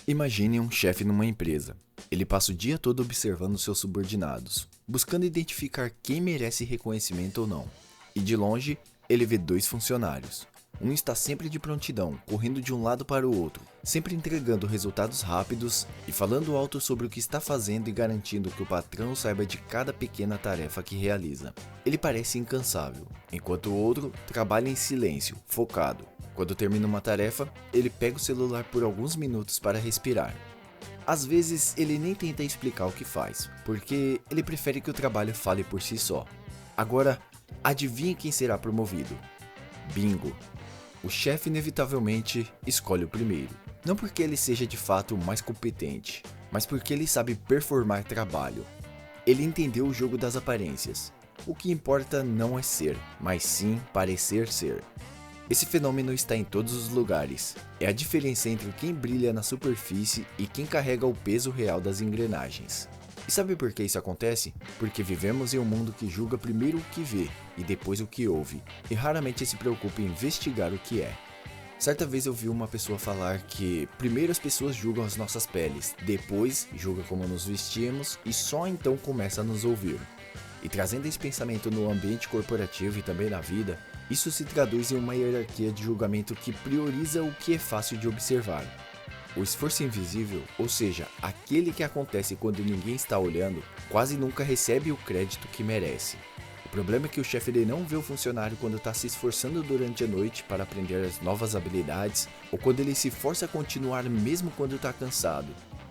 Imagine um chefe numa empresa. Ele passa o dia todo observando seus subordinados, buscando identificar quem merece reconhecimento ou não. E de longe, ele vê dois funcionários. Um está sempre de prontidão, correndo de um lado para o outro, sempre entregando resultados rápidos e falando alto sobre o que está fazendo e garantindo que o patrão saiba de cada pequena tarefa que realiza. Ele parece incansável, enquanto o outro trabalha em silêncio, focado. Quando termina uma tarefa, ele pega o celular por alguns minutos para respirar. Às vezes, ele nem tenta explicar o que faz, porque ele prefere que o trabalho fale por si só. Agora, adivinhe quem será promovido? Bingo! O chefe inevitavelmente escolhe o primeiro. Não porque ele seja de fato o mais competente, mas porque ele sabe performar trabalho. Ele entendeu o jogo das aparências. O que importa não é ser, mas sim parecer ser. Esse fenômeno está em todos os lugares. É a diferença entre quem brilha na superfície e quem carrega o peso real das engrenagens. E sabe por que isso acontece? Porque vivemos em um mundo que julga primeiro o que vê e depois o que ouve, e raramente se preocupa em investigar o que é. Certa vez eu vi uma pessoa falar que primeiro as pessoas julgam as nossas peles, depois julgam como nos vestimos e só então começa a nos ouvir. E trazendo esse pensamento no ambiente corporativo e também na vida, isso se traduz em uma hierarquia de julgamento que prioriza o que é fácil de observar. O esforço invisível, ou seja, aquele que acontece quando ninguém está olhando, quase nunca recebe o crédito que merece. O problema é que o chefe não vê o funcionário quando está se esforçando durante a noite para aprender as novas habilidades, ou quando ele se força a continuar mesmo quando está cansado.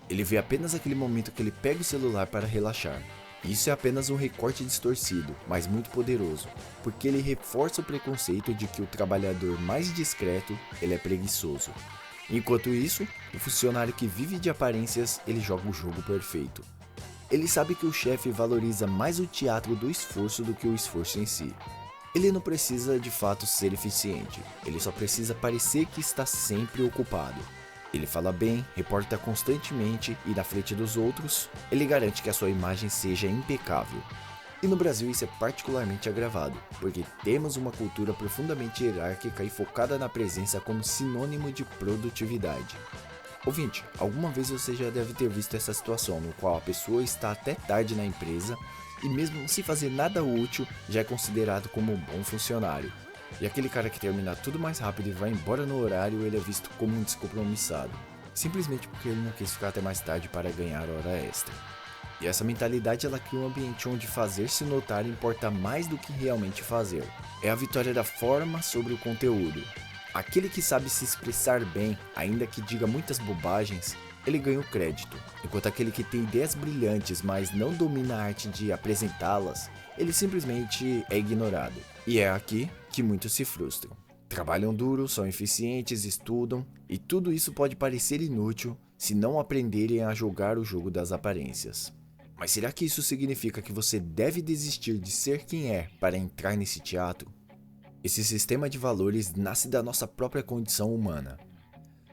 Ele vê apenas aquele momento que ele pega o celular para relaxar. Isso é apenas um recorte distorcido, mas muito poderoso, porque ele reforça o preconceito de que o trabalhador mais discreto, ele é preguiçoso. Enquanto isso, o funcionário que vive de aparências, ele joga o jogo perfeito. Ele sabe que o chefe valoriza mais o teatro do esforço do que o esforço em si. Ele não precisa de fato ser eficiente, ele só precisa parecer que está sempre ocupado. Ele fala bem, reporta constantemente e na frente dos outros, ele garante que a sua imagem seja impecável. E no Brasil isso é particularmente agravado, porque temos uma cultura profundamente hierárquica e focada na presença como sinônimo de produtividade. Ouvinte, alguma vez você já deve ter visto essa situação no qual a pessoa está até tarde na empresa e mesmo sem fazer nada útil já é considerado como um bom funcionário. E aquele cara que termina tudo mais rápido e vai embora no horário, ele é visto como um descompromissado, simplesmente porque ele não quis ficar até mais tarde para ganhar hora extra. E essa mentalidade ela cria um ambiente onde fazer-se notar importa mais do que realmente fazer. É a vitória da forma sobre o conteúdo. Aquele que sabe se expressar bem, ainda que diga muitas bobagens, ele ganha o crédito, enquanto aquele que tem ideias brilhantes, mas não domina a arte de apresentá-las, ele simplesmente é ignorado. E é aqui que muitos se frustram. Trabalham duro, são eficientes, estudam, e tudo isso pode parecer inútil se não aprenderem a jogar o jogo das aparências. Mas será que isso significa que você deve desistir de ser quem é para entrar nesse teatro? Esse sistema de valores nasce da nossa própria condição humana.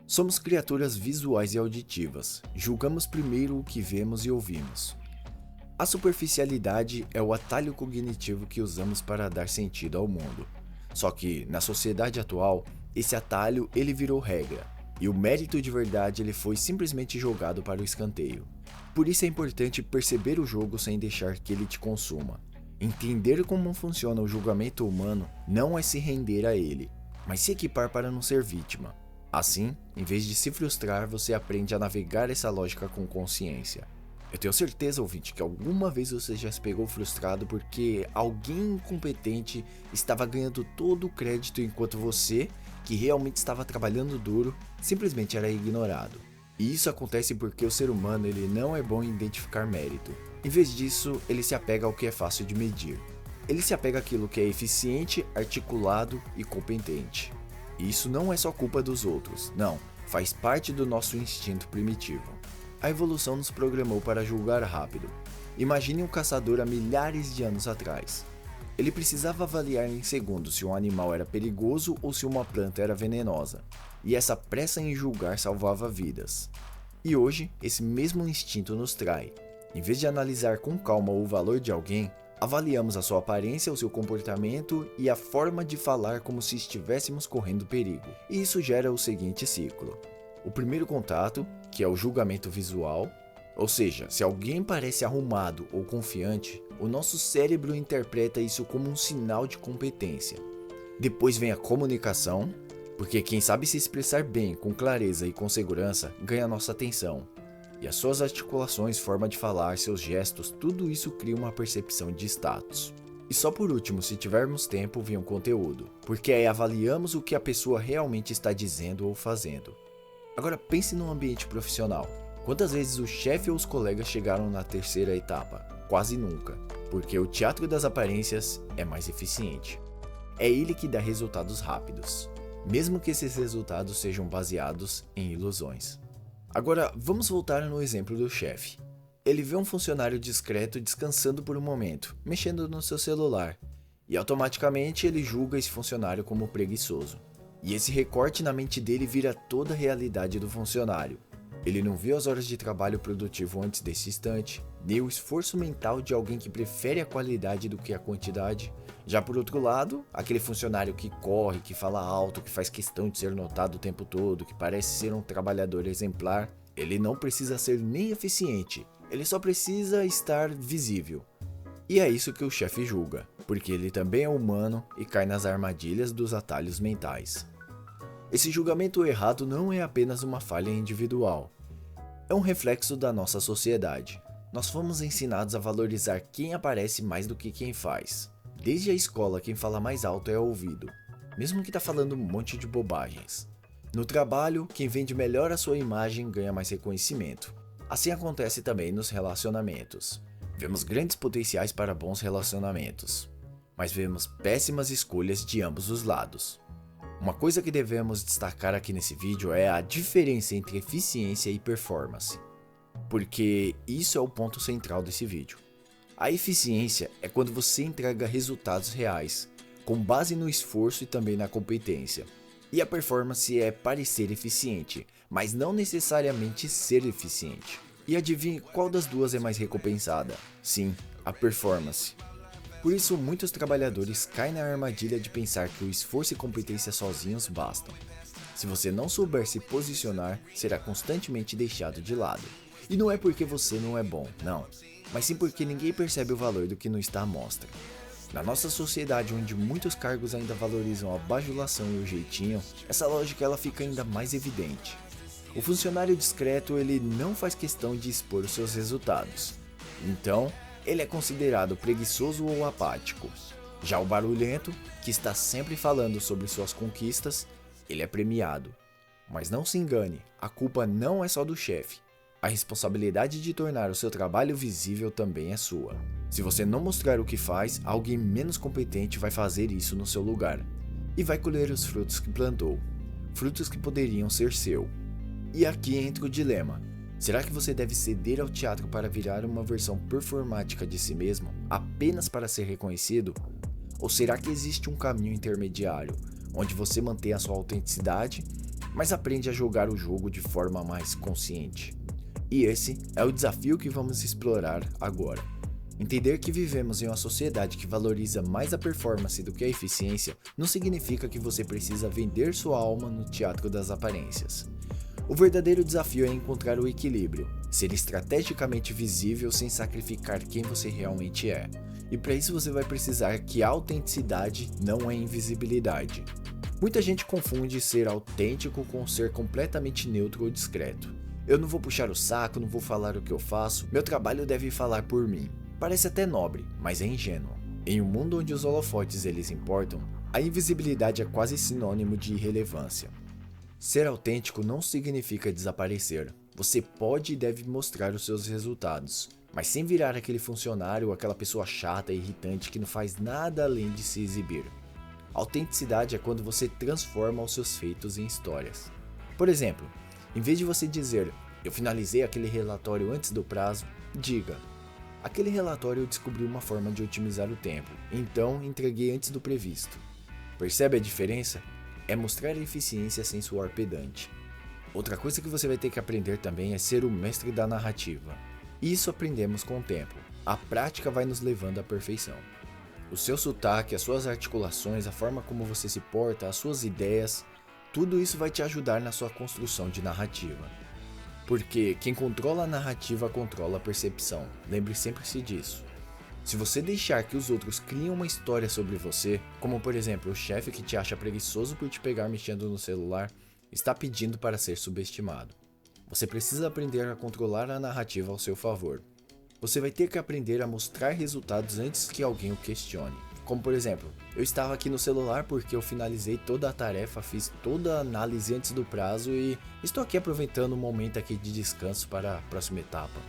Somos criaturas visuais e auditivas, julgamos primeiro o que vemos e ouvimos. A superficialidade é o atalho cognitivo que usamos para dar sentido ao mundo. Só que, na sociedade atual, esse atalho ele virou regra, e o mérito de verdade ele foi simplesmente jogado para o escanteio. Por isso é importante perceber o jogo sem deixar que ele te consuma. Entender como funciona o julgamento humano não é se render a ele, mas se equipar para não ser vítima. Assim, em vez de se frustrar, você aprende a navegar essa lógica com consciência. Eu tenho certeza, ouvinte, que alguma vez você já se pegou frustrado porque alguém incompetente estava ganhando todo o crédito enquanto você, que realmente estava trabalhando duro, simplesmente era ignorado. E isso acontece porque o ser humano ele não é bom em identificar mérito. Em vez disso, ele se apega ao que é fácil de medir. Ele se apega àquilo que é eficiente, articulado e competente. E isso não é só culpa dos outros, não, faz parte do nosso instinto primitivo. A evolução nos programou para julgar rápido. Imagine um caçador há milhares de anos atrás. Ele precisava avaliar em segundos se um animal era perigoso ou se uma planta era venenosa. E essa pressa em julgar salvava vidas. E hoje, esse mesmo instinto nos trai. Em vez de analisar com calma o valor de alguém, avaliamos a sua aparência, o seu comportamento e a forma de falar como se estivéssemos correndo perigo. E isso gera o seguinte ciclo. O primeiro contato, que é o julgamento visual. Ou seja, se alguém parece arrumado ou confiante, o nosso cérebro interpreta isso como um sinal de competência. Depois vem a comunicação, porque quem sabe se expressar bem, com clareza e com segurança, ganha nossa atenção. E as suas articulações, forma de falar, seus gestos, tudo isso cria uma percepção de status. E só por último, se tivermos tempo, vem o conteúdo, porque aí avaliamos o que a pessoa realmente está dizendo ou fazendo. Agora pense num ambiente profissional. Quantas vezes o chefe ou os colegas chegaram na terceira etapa? Quase nunca, porque o teatro das aparências é mais eficiente. É ele que dá resultados rápidos, mesmo que esses resultados sejam baseados em ilusões. Agora, vamos voltar no exemplo do chefe. Ele vê um funcionário discreto descansando por um momento, mexendo no seu celular, e automaticamente ele julga esse funcionário como preguiçoso. E esse recorte na mente dele vira toda a realidade do funcionário. Ele não viu as horas de trabalho produtivo antes desse instante, nem o esforço mental de alguém que prefere a qualidade do que a quantidade. Já por outro lado, aquele funcionário que corre, que fala alto, que faz questão de ser notado o tempo todo, que parece ser um trabalhador exemplar, ele não precisa ser nem eficiente, ele só precisa estar visível. E é isso que o chefe julga, porque ele também é humano e cai nas armadilhas dos atalhos mentais. Esse julgamento errado não é apenas uma falha individual, é um reflexo da nossa sociedade. Nós fomos ensinados a valorizar quem aparece mais do que quem faz. Desde a escola, quem fala mais alto é ouvido, mesmo que tá falando um monte de bobagens. No trabalho, quem vende melhor a sua imagem ganha mais reconhecimento. Assim acontece também nos relacionamentos. Vemos grandes potenciais para bons relacionamentos, mas vemos péssimas escolhas de ambos os lados. Uma coisa que devemos destacar aqui nesse vídeo é a diferença entre eficiência e performance, porque isso é o ponto central desse vídeo. A eficiência é quando você entrega resultados reais, com base no esforço e também na competência. E a performance é parecer eficiente, mas não necessariamente ser eficiente. E adivinhe qual das duas é mais recompensada? Sim, a performance. Por isso, muitos trabalhadores caem na armadilha de pensar que o esforço e competência sozinhos bastam. Se você não souber se posicionar, será constantemente deixado de lado. E não é porque você não é bom, não, mas sim porque ninguém percebe o valor do que não está à mostra. Na nossa sociedade, onde muitos cargos ainda valorizam a bajulação e o jeitinho, essa lógica ela fica ainda mais evidente. O funcionário discreto ele não faz questão de expor os seus resultados. Então, ele é considerado preguiçoso ou apático. Já o barulhento, que está sempre falando sobre suas conquistas, ele é premiado. Mas não se engane, a culpa não é só do chefe. A responsabilidade de tornar o seu trabalho visível também é sua. Se você não mostrar o que faz, alguém menos competente vai fazer isso no seu lugar. E vai colher os frutos que plantou. Frutos que poderiam ser seu. E aqui entra o dilema. Será que você deve ceder ao teatro para virar uma versão performática de si mesmo, apenas para ser reconhecido? Ou será que existe um caminho intermediário, onde você mantém a sua autenticidade, mas aprende a jogar o jogo de forma mais consciente? E esse é o desafio que vamos explorar agora. Entender que vivemos em uma sociedade que valoriza mais a performance do que a eficiência não significa que você precisa vender sua alma no teatro das aparências. O verdadeiro desafio é encontrar o equilíbrio, ser estrategicamente visível sem sacrificar quem você realmente é. E para isso você vai precisar que a autenticidade não é invisibilidade. Muita gente confunde ser autêntico com ser completamente neutro ou discreto. Eu não vou puxar o saco, não vou falar o que eu faço, meu trabalho deve falar por mim. Parece até nobre, mas é ingênuo. Em um mundo onde os holofotes eles importam, a invisibilidade é quase sinônimo de irrelevância. Ser autêntico não significa desaparecer. Você pode e deve mostrar os seus resultados, mas sem virar aquele funcionário ou aquela pessoa chata e irritante que não faz nada além de se exibir. Autenticidade é quando você transforma os seus feitos em histórias. Por exemplo, em vez de você dizer, eu finalizei aquele relatório antes do prazo, diga, aquele relatório eu descobri uma forma de otimizar o tempo, então entreguei antes do previsto. Percebe a diferença? É mostrar eficiência sem soar pedante. Outra coisa que você vai ter que aprender também é ser o mestre da narrativa. Isso aprendemos com o tempo. A prática vai nos levando à perfeição. O seu sotaque, as suas articulações, a forma como você se porta, as suas ideias, tudo isso vai te ajudar na sua construção de narrativa. Porque quem controla a narrativa controla a percepção. Lembre sempre-se disso. Se você deixar que os outros criem uma história sobre você, como por exemplo o chefe que te acha preguiçoso por te pegar mexendo no celular, está pedindo para ser subestimado. Você precisa aprender a controlar a narrativa ao seu favor. Você vai ter que aprender a mostrar resultados antes que alguém o questione. Como por exemplo, eu estava aqui no celular porque eu finalizei toda a tarefa, fiz toda a análise antes do prazo e estou aqui aproveitando um momento aqui de descanso para a próxima etapa.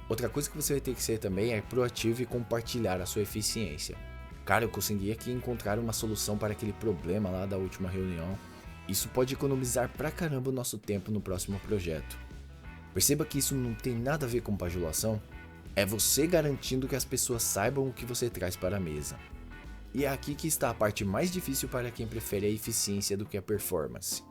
Outra coisa que você vai ter que ser também é proativo e compartilhar a sua eficiência. Cara, eu consegui aqui encontrar uma solução para aquele problema lá da última reunião. Isso pode economizar pra caramba o nosso tempo no próximo projeto. Perceba que isso não tem nada a ver com bajulação. É você garantindo que as pessoas saibam o que você traz para a mesa. E é aqui que está a parte mais difícil para quem prefere a eficiência do que a performance.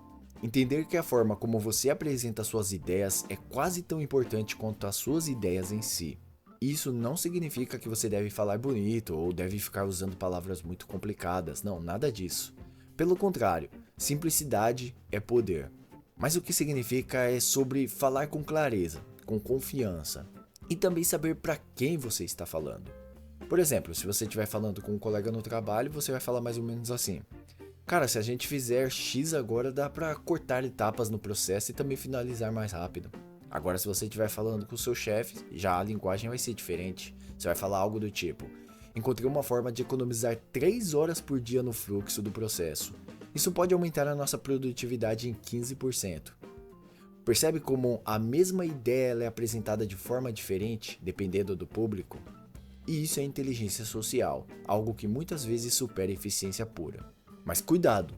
Entender que a forma como você apresenta suas ideias é quase tão importante quanto as suas ideias em si. Isso não significa que você deve falar bonito ou deve ficar usando palavras muito complicadas, não, nada disso. Pelo contrário, simplicidade é poder. Mas o que significa é sobre falar com clareza, com confiança e também saber para quem você está falando. Por exemplo, se você estiver falando com um colega no trabalho, você vai falar mais ou menos assim: cara, se a gente fizer X agora dá pra cortar etapas no processo e também finalizar mais rápido. Agora se você estiver falando com o seu chefe, já a linguagem vai ser diferente. Você vai falar algo do tipo: encontrei uma forma de economizar 3 horas por dia no fluxo do processo. Isso pode aumentar a nossa produtividade em 15%. Percebe como a mesma ideia ela é apresentada de forma diferente, dependendo do público? E isso é inteligência social, algo que muitas vezes supera a eficiência pura. Mas cuidado,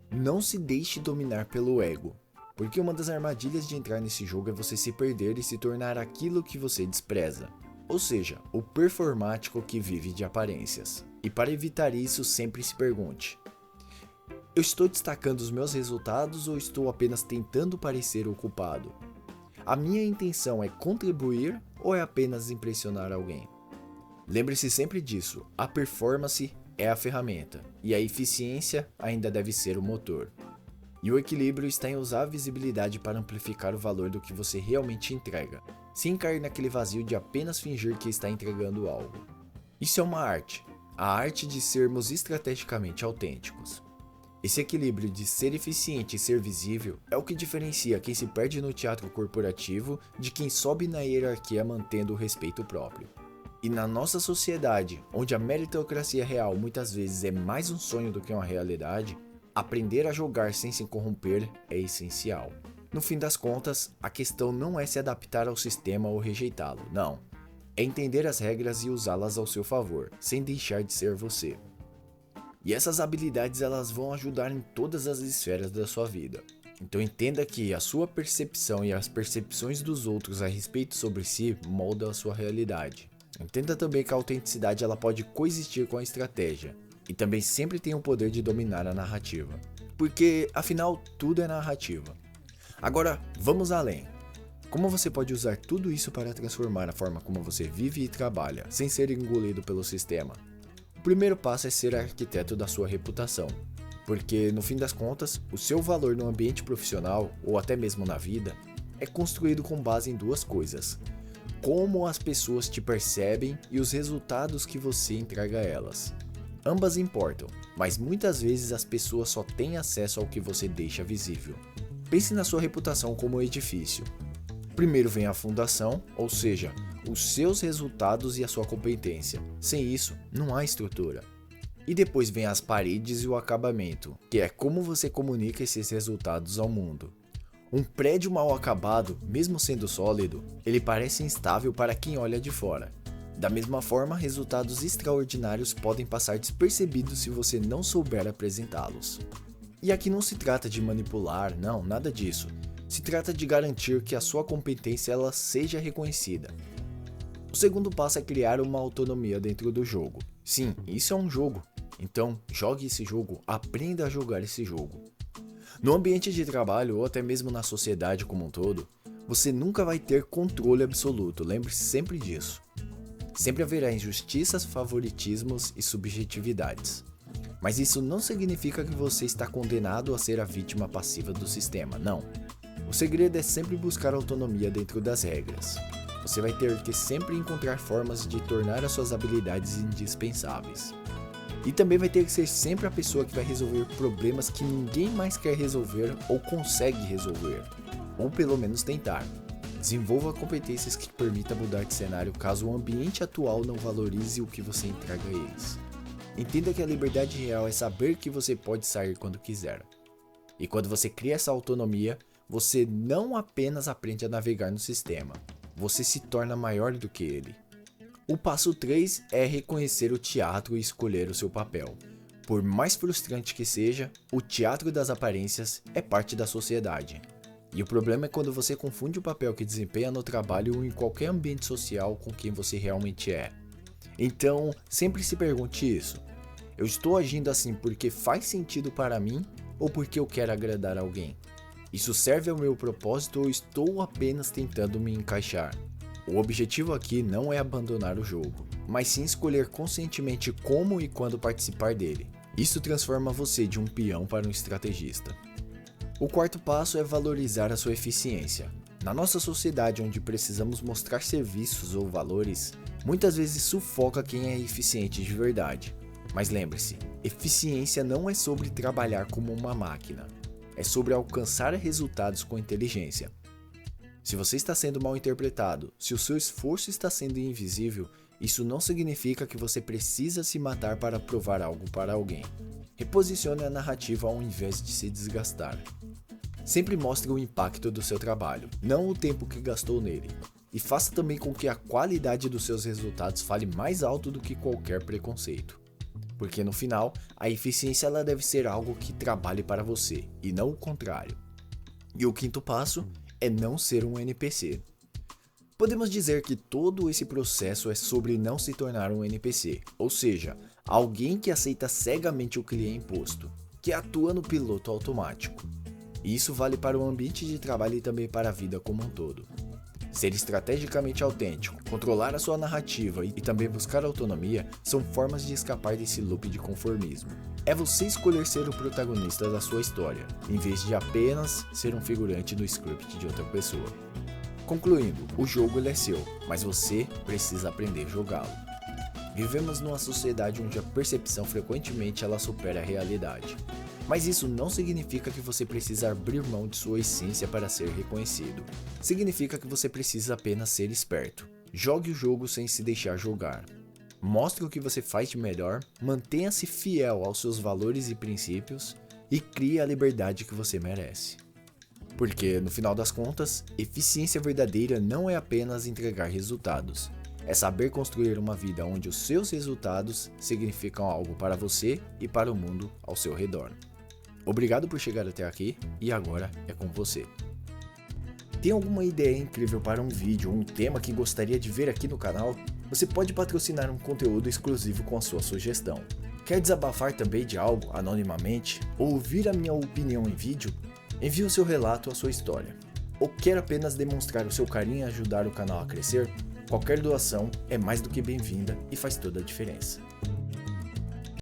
não se deixe dominar pelo ego, porque uma das armadilhas de entrar nesse jogo é você se perder e se tornar aquilo que você despreza, ou seja, o performático que vive de aparências. E para evitar isso, sempre se pergunte: eu estou destacando os meus resultados ou estou apenas tentando parecer ocupado? A minha intenção é contribuir ou é apenas impressionar alguém? Lembre-se sempre disso, a performance é a ferramenta, e a eficiência ainda deve ser o motor. E o equilíbrio está em usar a visibilidade para amplificar o valor do que você realmente entrega, sem cair naquele vazio de apenas fingir que está entregando algo. Isso é uma arte, a arte de sermos estrategicamente autênticos. Esse equilíbrio de ser eficiente e ser visível é o que diferencia quem se perde no teatro corporativo de quem sobe na hierarquia mantendo o respeito próprio. E na nossa sociedade, onde a meritocracia real muitas vezes é mais um sonho do que uma realidade, aprender a jogar sem se corromper é essencial. No fim das contas, a questão não é se adaptar ao sistema ou rejeitá-lo, não. É entender as regras e usá-las ao seu favor, sem deixar de ser você. E essas habilidades elas vão ajudar em todas as esferas da sua vida. Então entenda que a sua percepção e as percepções dos outros a respeito sobre si moldam a sua realidade. Entenda também que a autenticidade ela pode coexistir com a estratégia, e também sempre tem o poder de dominar a narrativa, porque afinal tudo é narrativa. Agora vamos além. Como você pode usar tudo isso para transformar a forma como você vive e trabalha, sem ser engolido pelo sistema? O primeiro passo é ser arquiteto da sua reputação, porque no fim das contas, o seu valor no ambiente profissional, ou até mesmo na vida, é construído com base em duas coisas: como as pessoas te percebem e os resultados que você entrega a elas. Ambas importam, mas muitas vezes as pessoas só têm acesso ao que você deixa visível. Pense na sua reputação como um edifício. Primeiro vem a fundação, ou seja, os seus resultados e a sua competência. Sem isso, não há estrutura. E depois vem as paredes e o acabamento, que é como você comunica esses resultados ao mundo. Um prédio mal acabado, mesmo sendo sólido, ele parece instável para quem olha de fora. Da mesma forma, resultados extraordinários podem passar despercebidos se você não souber apresentá-los. E aqui não se trata de manipular, não, nada disso. Se trata de garantir que a sua competência ela seja reconhecida. O segundo passo é criar uma autonomia dentro do jogo. Sim, isso é um jogo. Então, jogue esse jogo, aprenda a jogar esse jogo. No ambiente de trabalho ou até mesmo na sociedade como um todo, você nunca vai ter controle absoluto, lembre-se sempre disso. Sempre haverá injustiças, favoritismos e subjetividades. Mas isso não significa que você está condenado a ser a vítima passiva do sistema, não. O segredo é sempre buscar autonomia dentro das regras. Você vai ter que sempre encontrar formas de tornar as suas habilidades indispensáveis. E também vai ter que ser sempre a pessoa que vai resolver problemas que ninguém mais quer resolver ou consegue resolver, ou pelo menos tentar. Desenvolva competências que permitam mudar de cenário caso o ambiente atual não valorize o que você entrega a eles. Entenda que a liberdade real é saber que você pode sair quando quiser. E quando você cria essa autonomia, você não apenas aprende a navegar no sistema, você se torna maior do que ele. O passo 3 é reconhecer o teatro e escolher o seu papel. Por mais frustrante que seja, o teatro das aparências é parte da sociedade. E o problema é quando você confunde o papel que desempenha no trabalho ou em qualquer ambiente social com quem você realmente é. Então, sempre se pergunte isso: eu estou agindo assim porque faz sentido para mim ou porque eu quero agradar alguém? Isso serve ao meu propósito ou estou apenas tentando me encaixar? O objetivo aqui não é abandonar o jogo, mas sim escolher conscientemente como e quando participar dele. Isso transforma você de um peão para um estrategista. O quarto passo é valorizar a sua eficiência. Na nossa sociedade, onde precisamos mostrar serviços ou valores, muitas vezes sufoca quem é eficiente de verdade. Mas lembre-se, eficiência não é sobre trabalhar como uma máquina, é sobre alcançar resultados com inteligência. Se você está sendo mal interpretado, se o seu esforço está sendo invisível, isso não significa que você precisa se matar para provar algo para alguém. Reposicione a narrativa ao invés de se desgastar. Sempre mostre o impacto do seu trabalho, não o tempo que gastou nele. E faça também com que a qualidade dos seus resultados fale mais alto do que qualquer preconceito. Porque no final, a eficiência ela deve ser algo que trabalhe para você, e não o contrário. E o quinto passo é não ser um NPC. Podemos dizer que todo esse processo é sobre não se tornar um NPC, ou seja, alguém que aceita cegamente o que lhe é imposto, que atua no piloto automático. E isso vale para o ambiente de trabalho e também para a vida como um todo. Ser estrategicamente autêntico, controlar a sua narrativa e também buscar autonomia são formas de escapar desse loop de conformismo. É você escolher ser o protagonista da sua história, em vez de apenas ser um figurante do script de outra pessoa. Concluindo, o jogo ele é seu, mas você precisa aprender a jogá-lo. Vivemos numa sociedade onde a percepção frequentemente ela supera a realidade. Mas isso não significa que você precisa abrir mão de sua essência para ser reconhecido. Significa que você precisa apenas ser esperto. Jogue o jogo sem se deixar jogar. Mostre o que você faz de melhor, mantenha-se fiel aos seus valores e princípios e crie a liberdade que você merece. Porque, no final das contas, eficiência verdadeira não é apenas entregar resultados. É saber construir uma vida onde os seus resultados significam algo para você e para o mundo ao seu redor. Obrigado por chegar até aqui e agora é com você. Tem alguma ideia incrível para um vídeo ou um tema que gostaria de ver aqui no canal? Você pode patrocinar um conteúdo exclusivo com a sua sugestão. Quer desabafar também de algo anonimamente ou ouvir a minha opinião em vídeo? Envie o seu relato ou a sua história. Ou quer apenas demonstrar o seu carinho e ajudar o canal a crescer? Qualquer doação é mais do que bem-vinda e faz toda a diferença.